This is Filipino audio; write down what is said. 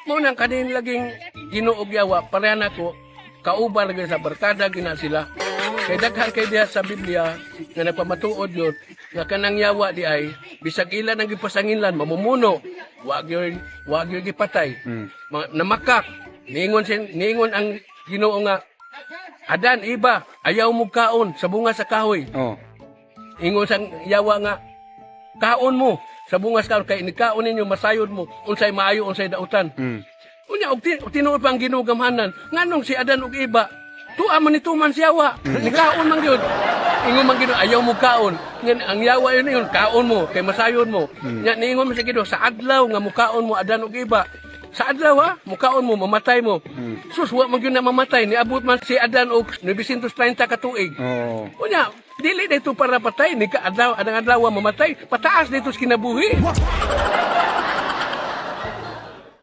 Mo nang kanin laging Ginoo Yawa pareha nako kauban lagi sa barkada gina sila. Kay daghan kay diha sa Biblia nga nagpamatuod yun nga kanang yawa di ay bisag ilan ang gipasanginlan mamumuno wag yun gipatay. Namakak niingon ang Ginoo nga Adan iba ayaw mo kaon sa bunga sa kahoy. Oh. Ingon sang yawa nga kaon mo sa bunga sa kahoy kay nikaon ninyo masayod mo unsay maayo unsay dautan. Unya og tinuod pang ginugamhanan nganong si Adan ug iba tuwa man nituman si yawa nikaon man gyud. Ingon man Ginoo ayaw mo kaon ngan ang yawa yun kaon mo kay masayod mo. Nya niingon man si Ginoo sa adlaw nga mukaon mo Adan ug iba sa adlaw ha, mukaon mo, mamatay mo. Sus, wa man yun na mamatay. Niabot man si Adan o 930 ka tuig. Oh. Unya, dili dito para patay. Ni ka adlaw, adang adlaw mamatay. Pataas dito sa kinabuhi.